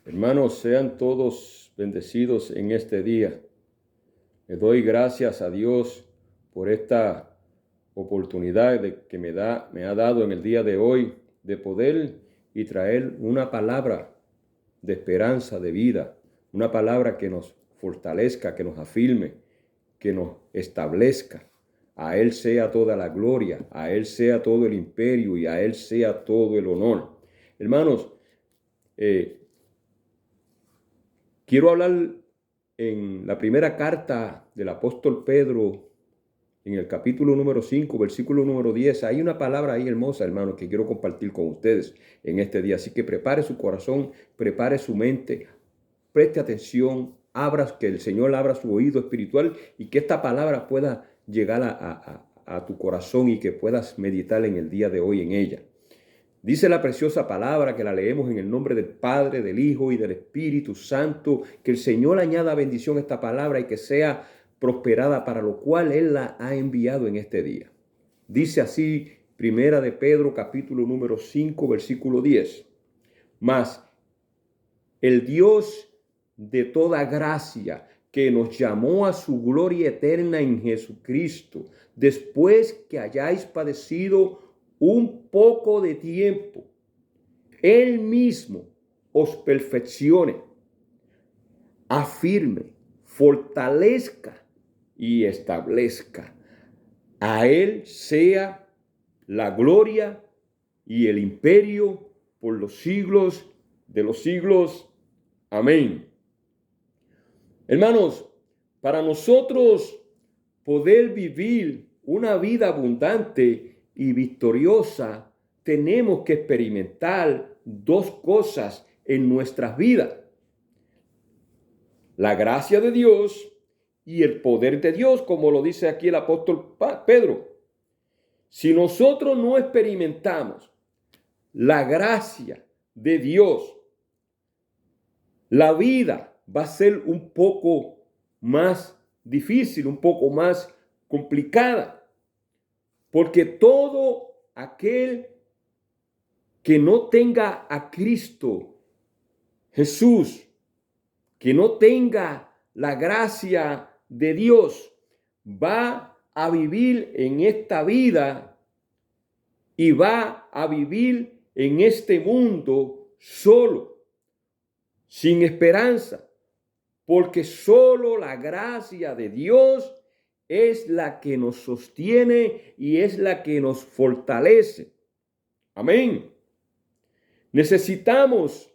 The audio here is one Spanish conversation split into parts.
Hermanos, sean todos bendecidos en este día. Le doy gracias a Dios por esta oportunidad que me ha dado en el día de hoy de poder y traer una palabra de esperanza, de vida, una palabra que nos fortalezca, que nos afirme, que nos establezca. A Él sea toda la gloria, a Él sea todo el imperio y a Él sea todo el honor. Hermanos, quiero hablar en la primera carta del apóstol Pedro, en el capítulo número 5, versículo número 10. Hay una palabra ahí hermosa, hermanos, que quiero compartir con ustedes en este día. Así que prepare su corazón, prepare su mente, preste atención, que el Señor abra su oído espiritual y que esta palabra pueda llegar a tu corazón y que puedas meditar en el día de hoy en ella. Dice la preciosa palabra que la leemos en el nombre del Padre, del Hijo y del Espíritu Santo. Que el Señor añada bendición a esta palabra y que sea prosperada para lo cual Él la ha enviado en este día. Dice así, primera de Pedro, capítulo número 5, versículo 10. Mas el Dios de toda gracia, que nos llamó a su gloria eterna en Jesucristo, después que hayáis padecido un poco de tiempo, Él mismo os perfeccione, afirme, fortalezca y establezca. A Él sea la gloria y el imperio por los siglos de los siglos. Amén. Hermanos, para nosotros poder vivir una vida abundante y victoriosa, tenemos que experimentar dos cosas en nuestras vidas: la gracia de Dios y el poder de Dios, como lo dice aquí el apóstol Pedro. Si nosotros no experimentamos la gracia de Dios, la vida va a ser un poco más difícil, un poco más complicada. Porque todo aquel que no tenga a Cristo Jesús, que no tenga la gracia de Dios, va a vivir en esta vida y va a vivir en este mundo solo, sin esperanza, porque solo la gracia de Dios es la que nos sostiene y es la que nos fortalece. Amén. Necesitamos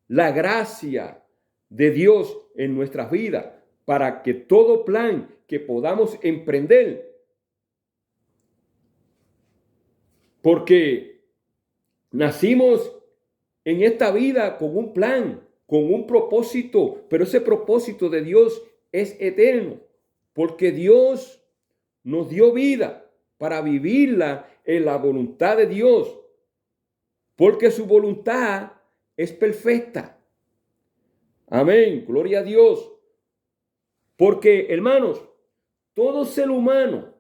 la gracia de Dios en nuestras vidas para que todo plan que podamos emprender, porque nacimos en esta vida con un plan, con un propósito, pero ese propósito de Dios es eterno, porque Dios nos dio vida para vivirla en la voluntad de Dios, porque su voluntad es perfecta. Amén, gloria a Dios. Porque, hermanos, todo ser humano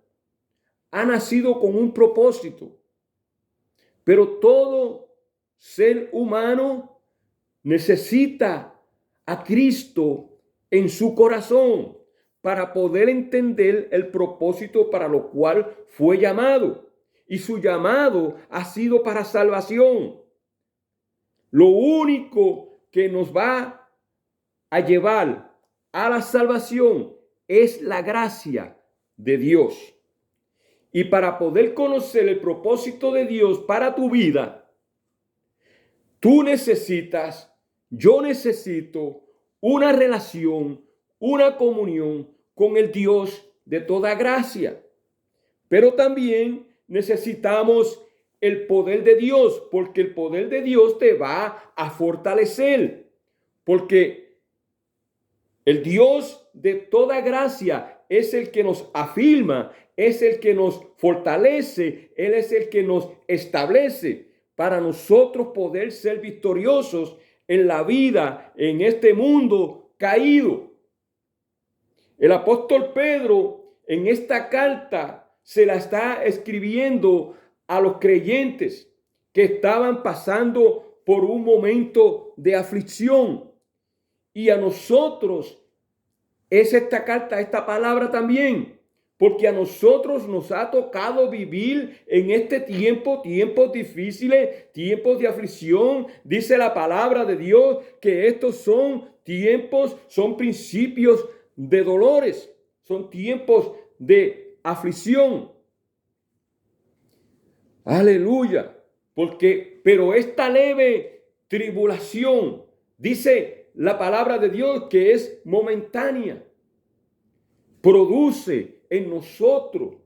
ha nacido con un propósito, pero todo ser humano necesita a Cristo en su corazón para poder entender el propósito para lo cual fue llamado. Y su llamado ha sido para salvación. Lo único que nos va a llevar a la salvación es la gracia de Dios. Y para poder conocer el propósito de Dios para tu vida, tú necesitas, yo necesito una relación, una comunión con el Dios de toda gracia. Pero también necesitamos el poder de Dios, porque el poder de Dios te va a fortalecer. Porque el Dios de toda gracia es el que nos afirma, es el que nos fortalece, Él es el que nos establece para nosotros poder ser victoriosos en la vida, en este mundo caído. El apóstol Pedro en esta carta se la está escribiendo a los creyentes que estaban pasando por un momento de aflicción. Y a nosotros es esta carta, esta palabra también, porque a nosotros nos ha tocado vivir en este tiempo, tiempos difíciles, tiempos de aflicción. Dice la palabra de Dios que estos son tiempos, son principios de dolores, son tiempos de aflicción. Aleluya. Pero esta leve tribulación, dice la palabra de Dios, que es momentánea, produce en nosotros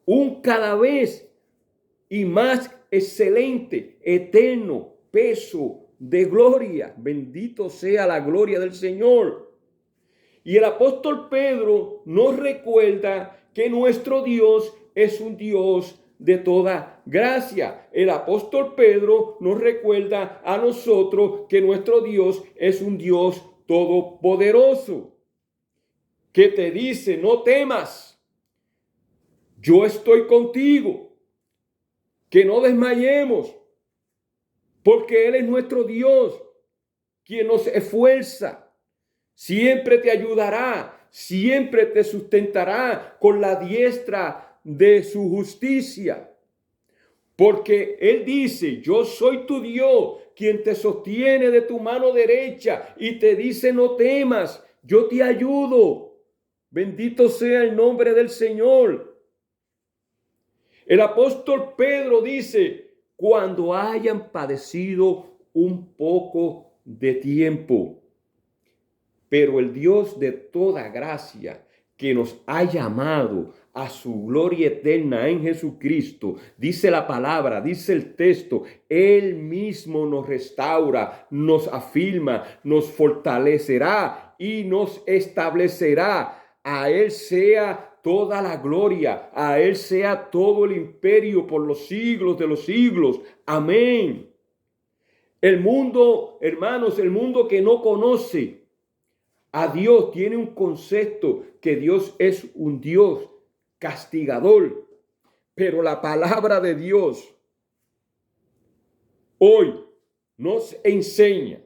un cada vez y más excelente, eterno peso de gloria. Bendito sea la gloria del Señor. Y el apóstol Pedro nos recuerda que nuestro Dios es un Dios de toda gracia. El apóstol Pedro nos recuerda a nosotros que nuestro Dios es un Dios todopoderoso, que te dice: no temas, yo estoy contigo, que no desmayemos, porque Él es nuestro Dios, quien nos esfuerza, siempre te ayudará, siempre te sustentará con la diestra de su justicia. Porque Él dice: yo soy tu Dios, quien te sostiene de tu mano derecha y te dice: no temas, yo te ayudo. Bendito sea el nombre del Señor. El apóstol Pedro dice: cuando hayan padecido un poco de tiempo. Pero el Dios de toda gracia, que nos ha llamado a su gloria eterna en Jesucristo, dice la palabra, dice el texto, Él mismo nos restaura, nos afirma, nos fortalecerá y nos establecerá. A Él sea toda la gloria, a Él sea todo el imperio por los siglos de los siglos. Amén. El mundo, hermanos, el mundo que no conoce a Dios tiene un concepto que Dios es un Dios castigador. Pero la palabra de Dios hoy nos enseña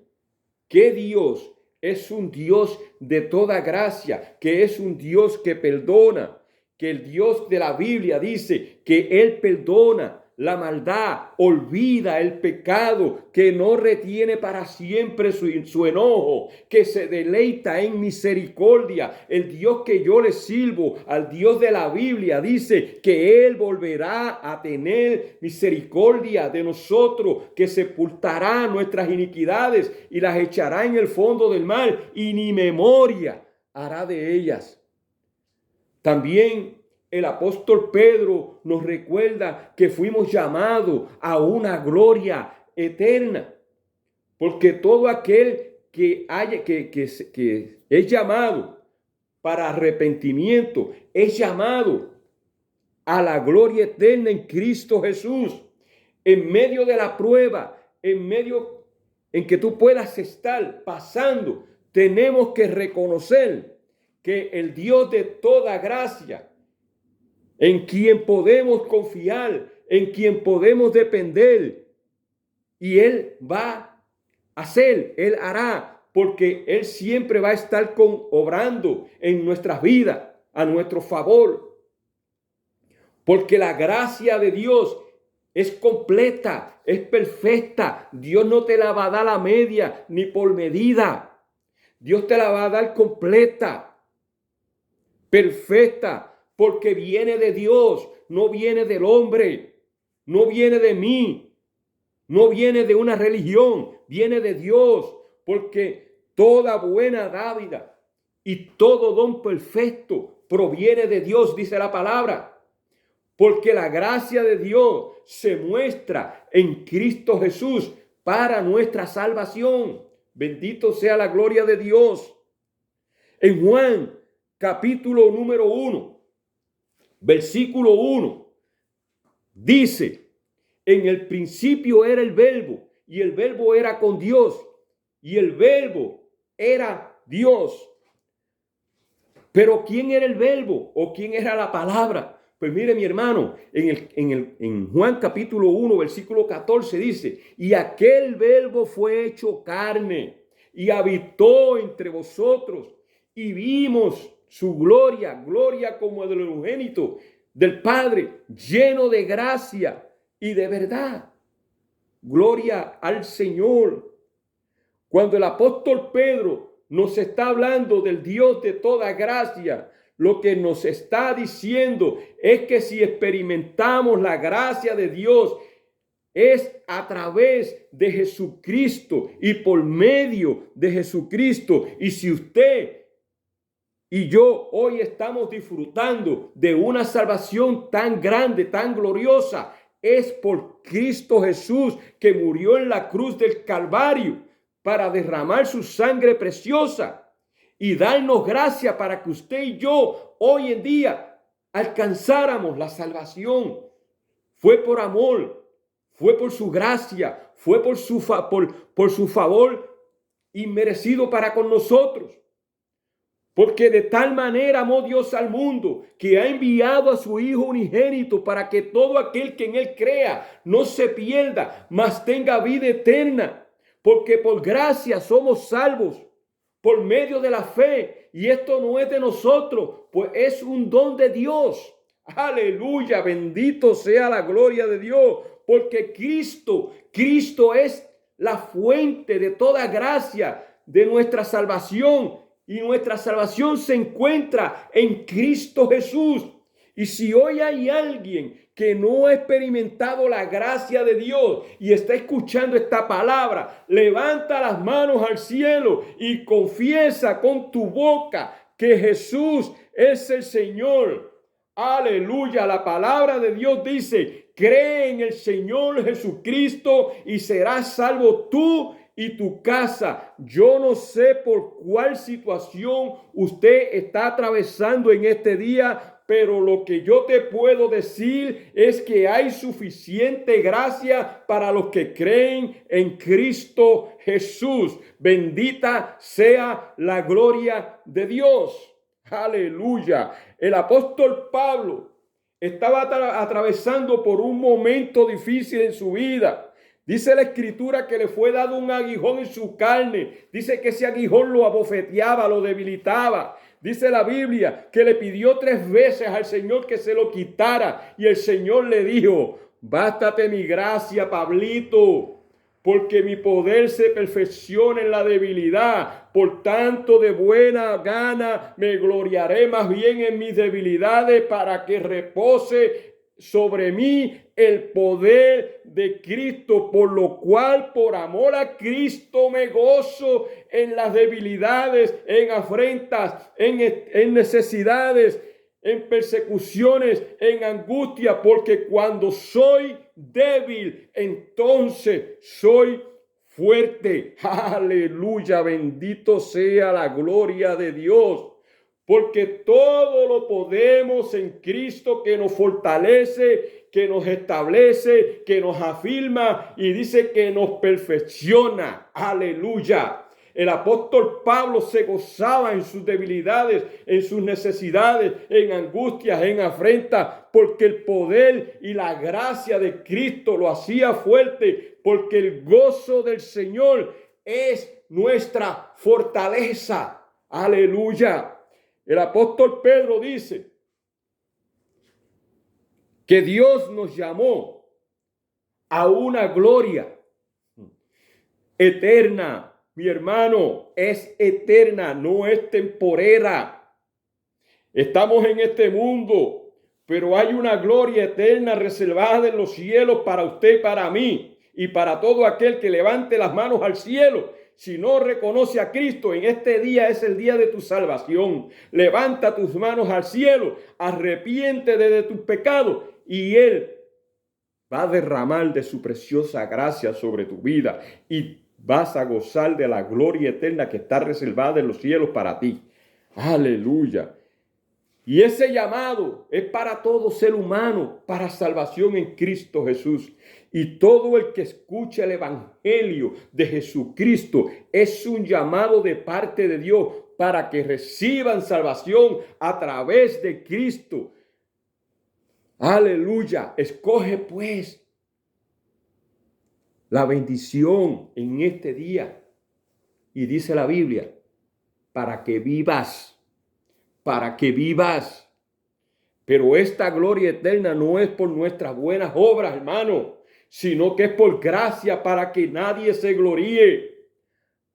que Dios es un Dios de toda gracia, que es un Dios que perdona, que el Dios de la Biblia dice que Él perdona la maldad, olvida el pecado, que no retiene para siempre su enojo, que se deleita en misericordia. El Dios que yo le sirvo, al Dios de la Biblia, dice que Él volverá a tener misericordia de nosotros, que sepultará nuestras iniquidades y las echará en el fondo del mar y ni memoria hará de ellas. También el apóstol Pedro nos recuerda que fuimos llamados a una gloria eterna, porque todo aquel que es llamado para arrepentimiento es llamado a la gloria eterna en Cristo Jesús. En medio de la prueba, en medio en que tú puedas estar pasando, tenemos que reconocer que el Dios de toda gracia, en quien podemos confiar, en quien podemos depender, y Él va a hacer, Él hará, porque Él siempre va a estar obrando en nuestras vidas a nuestro favor, porque la gracia de Dios es completa, es perfecta. Dios no te la va a dar a media ni por medida. Dios te la va a dar completa, perfecta, porque viene de Dios, no viene del hombre, no viene de mí, no viene de una religión, viene de Dios, porque toda buena dádiva y todo don perfecto proviene de Dios, dice la palabra, porque la gracia de Dios se muestra en Cristo Jesús para nuestra salvación. Bendito sea la gloria de Dios. En Juan, capítulo número 1, versículo 1, dice: en el principio era el Verbo, y el Verbo era con Dios, y el Verbo era Dios. Pero ¿quién era el Verbo? ¿O quién era la palabra? Pues mire, mi hermano, en Juan capítulo 1, versículo 14 dice, y aquel verbo fue hecho carne y habitó entre vosotros y vimos su gloria, gloria como del unigénito del Padre, lleno de gracia y de verdad. Gloria al Señor. Cuando el apóstol Pedro nos está hablando del Dios de toda gracia, lo que nos está diciendo es que si experimentamos la gracia de Dios, es a través de Jesucristo y por medio de Jesucristo. Y si usted y yo hoy estamos disfrutando de una salvación tan grande, tan gloriosa, es por Cristo Jesús, que murió en la cruz del Calvario para derramar su sangre preciosa y darnos gracia para que usted y yo hoy en día alcanzáramos la salvación. Fue por amor, fue por su gracia, fue por su favor inmerecido para con nosotros. Porque de tal manera amó Dios al mundo, que ha enviado a su Hijo unigénito para que todo aquel que en él crea no se pierda, mas tenga vida eterna. Porque por gracia somos salvos, por medio de la fe. Y esto no es de nosotros, pues es un don de Dios. Aleluya, bendito sea la gloria de Dios. Porque Cristo es la fuente de toda gracia, de nuestra salvación. Y nuestra salvación se encuentra en Cristo Jesús. Y si hoy hay alguien que no ha experimentado la gracia de Dios y está escuchando esta palabra, levanta las manos al cielo y confiesa con tu boca que Jesús es el Señor. Aleluya, la palabra de Dios dice, cree en el Señor Jesucristo y serás salvo tú y tu casa. Yo no sé por cuál situación usted está atravesando en este día, pero lo que yo te puedo decir es que hay suficiente gracia para los que creen en Cristo Jesús. Bendita sea la gloria de Dios. Aleluya. El apóstol Pablo estaba atravesando por un momento difícil en su vida. Dice la escritura que le fue dado un aguijón en su carne. Dice que ese aguijón lo abofeteaba, lo debilitaba. Dice la Biblia que le pidió 3 veces al Señor que se lo quitara. Y el Señor le dijo, bástate mi gracia, Pablito, porque mi poder se perfecciona en la debilidad. Por tanto, de buena gana me gloriaré más bien en mis debilidades, para que repose sobre mí el poder de Cristo, por lo cual por amor a Cristo me gozo en las debilidades, en afrentas, en necesidades, en persecuciones, en angustia, porque cuando soy débil, entonces soy fuerte. Aleluya, bendito sea la gloria de Dios. Porque todo lo podemos en Cristo, que nos fortalece, que nos establece, que nos afirma y dice que nos perfecciona. Aleluya. El apóstol Pablo se gozaba en sus debilidades, en sus necesidades, en angustias, en afrentas, porque el poder y la gracia de Cristo lo hacía fuerte, porque el gozo del Señor es nuestra fortaleza. Aleluya. El apóstol Pedro dice que Dios nos llamó a una gloria eterna. Mi hermano, es eterna, no es temporera. Estamos en este mundo, pero hay una gloria eterna reservada en los cielos para usted y para mí, y para todo aquel que levante las manos al cielo. Si no reconoce a Cristo, en este día es el día de tu salvación. Levanta tus manos al cielo, arrepiéntete de tus pecados y Él va a derramar de su preciosa gracia sobre tu vida y vas a gozar de la gloria eterna que está reservada en los cielos para ti. Aleluya. Y ese llamado es para todo ser humano, para salvación en Cristo Jesús. Y todo el que escucha el evangelio de Jesucristo es un llamado de parte de Dios para que reciban salvación a través de Cristo. Aleluya. Escoge pues la bendición en este día. Y dice la Biblia, para que vivas, para que vivas. Pero esta gloria eterna no es por nuestras buenas obras, hermano, sino que es por gracia para que nadie se gloríe.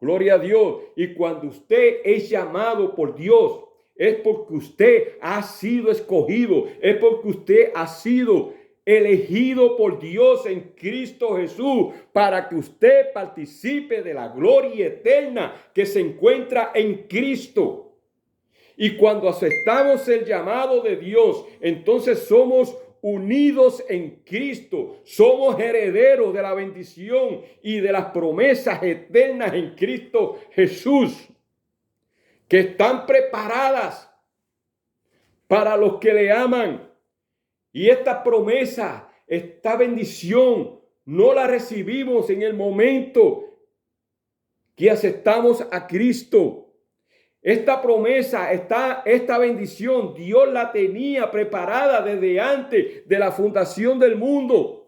Gloria a Dios. Y cuando usted es llamado por Dios, es porque usted ha sido escogido, es porque usted ha sido elegido por Dios en Cristo Jesús para que usted participe de la gloria eterna que se encuentra en Cristo. Y cuando aceptamos el llamado de Dios, entonces somos unidos en Cristo, somos herederos de la bendición y de las promesas eternas en Cristo Jesús, que están preparadas para los que le aman. Y esta promesa, esta bendición, no la recibimos en el momento que aceptamos a Cristo. Esta promesa, esta bendición, Dios la tenía preparada desde antes de la fundación del mundo.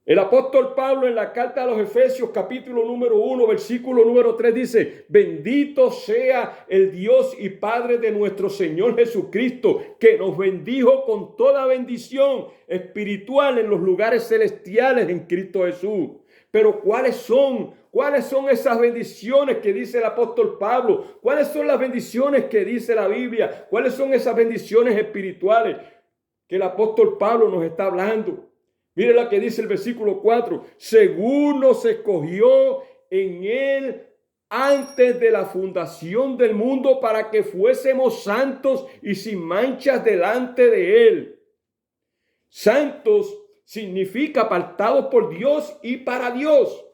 El apóstol Pablo en la carta a los Efesios, capítulo número 1, versículo número 3 dice: bendito sea el Dios y Padre de nuestro Señor Jesucristo, que nos bendijo con toda bendición espiritual en los lugares celestiales en Cristo Jesús. Pero ¿cuáles son esas bendiciones que dice el apóstol Pablo? ¿Cuáles son las bendiciones que dice la Biblia? ¿Cuáles son esas bendiciones espirituales que el apóstol Pablo nos está hablando? Mire lo que dice el versículo 4. Según nos escogió en él antes de la fundación del mundo para que fuésemos santos y sin manchas delante de él. Santos significa apartados por Dios y para Dios.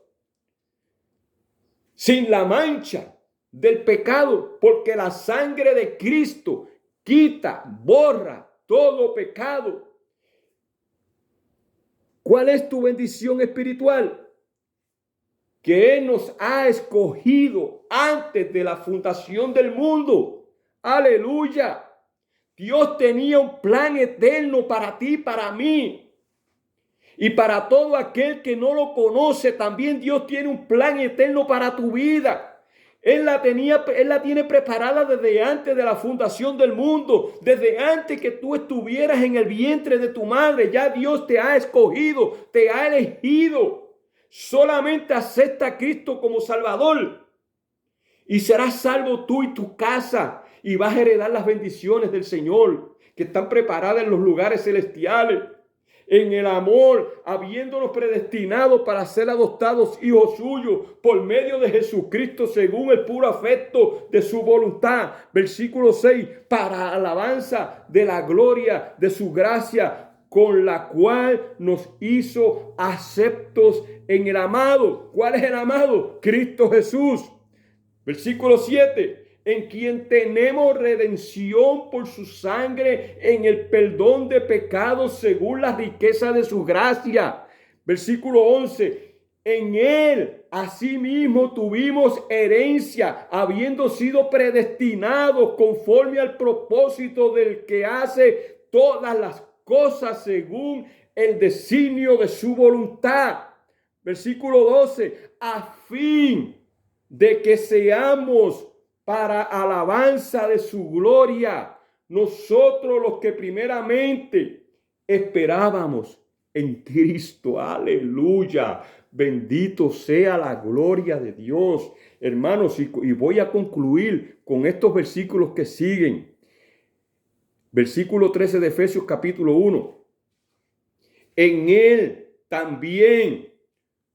Sin la mancha del pecado, porque la sangre de Cristo quita, borra todo pecado. ¿Cuál es tu bendición espiritual? Que Él nos ha escogido antes de la fundación del mundo. Aleluya. Dios tenía un plan eterno para ti, para mí. Y para todo aquel que no lo conoce, también Dios tiene un plan eterno para tu vida. Él la tiene preparada desde antes de la fundación del mundo, desde antes que tú estuvieras en el vientre de tu madre. Ya Dios te ha escogido, te ha elegido. Solamente acepta a Cristo como Salvador y serás salvo tú y tu casa, y vas a heredar las bendiciones del Señor que están preparadas en los lugares celestiales. En el amor, habiéndonos predestinados para ser adoptados hijos suyos por medio de Jesucristo según el puro afecto de su voluntad. Versículo 6, para alabanza de la gloria de su gracia, con la cual nos hizo aceptos en el amado. ¿Cuál es el amado? Cristo Jesús. Versículo 7. En quien tenemos redención por su sangre en el perdón de pecados según la riqueza de su gracia. Versículo 11. En él asimismo tuvimos herencia, habiendo sido predestinados conforme al propósito del que hace todas las cosas según el designio de su voluntad. Versículo 12. A fin de que seamos para alabanza de su gloria, nosotros los que primeramente esperábamos en Cristo. Aleluya. Bendito sea la gloria de Dios. Hermanos, y voy a concluir con estos versículos que siguen. Versículo 13 de Efesios capítulo 1. En él también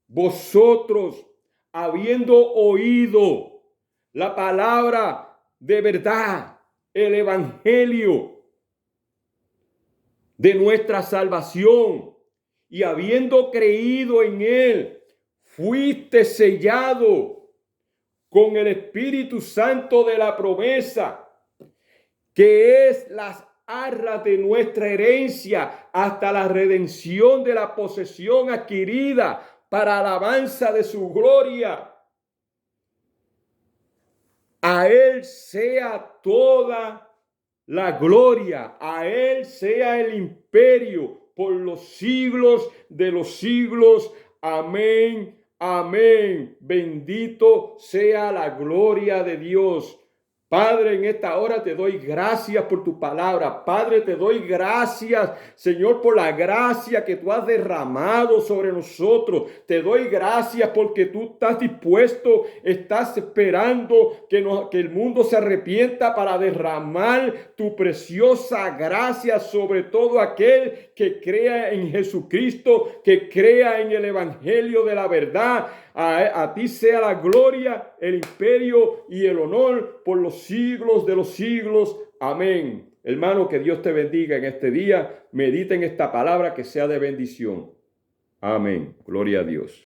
vosotros, habiendo oído la palabra de verdad, el evangelio de nuestra salvación, y habiendo creído en él, fuiste sellado con el Espíritu Santo de la promesa, que es las arras de nuestra herencia hasta la redención de la posesión adquirida para alabanza de su gloria. A él sea toda la gloria, a Él sea el imperio por los siglos de los siglos. Amén, amén. Bendito sea la gloria de Dios. Padre, en esta hora te doy gracias por tu palabra. Padre, te doy gracias, Señor, por la gracia que tú has derramado sobre nosotros. Te doy gracias porque tú estás dispuesto, estás esperando que el mundo se arrepienta para derramar tu preciosa gracia sobre todo aquel que crea en Jesucristo, que crea en el Evangelio de la verdad. A ti sea la gloria, el imperio y el honor por los siglos de los siglos. Amén. Hermano, que Dios te bendiga en este día. Medita en esta palabra que sea de bendición. Amén. Gloria a Dios.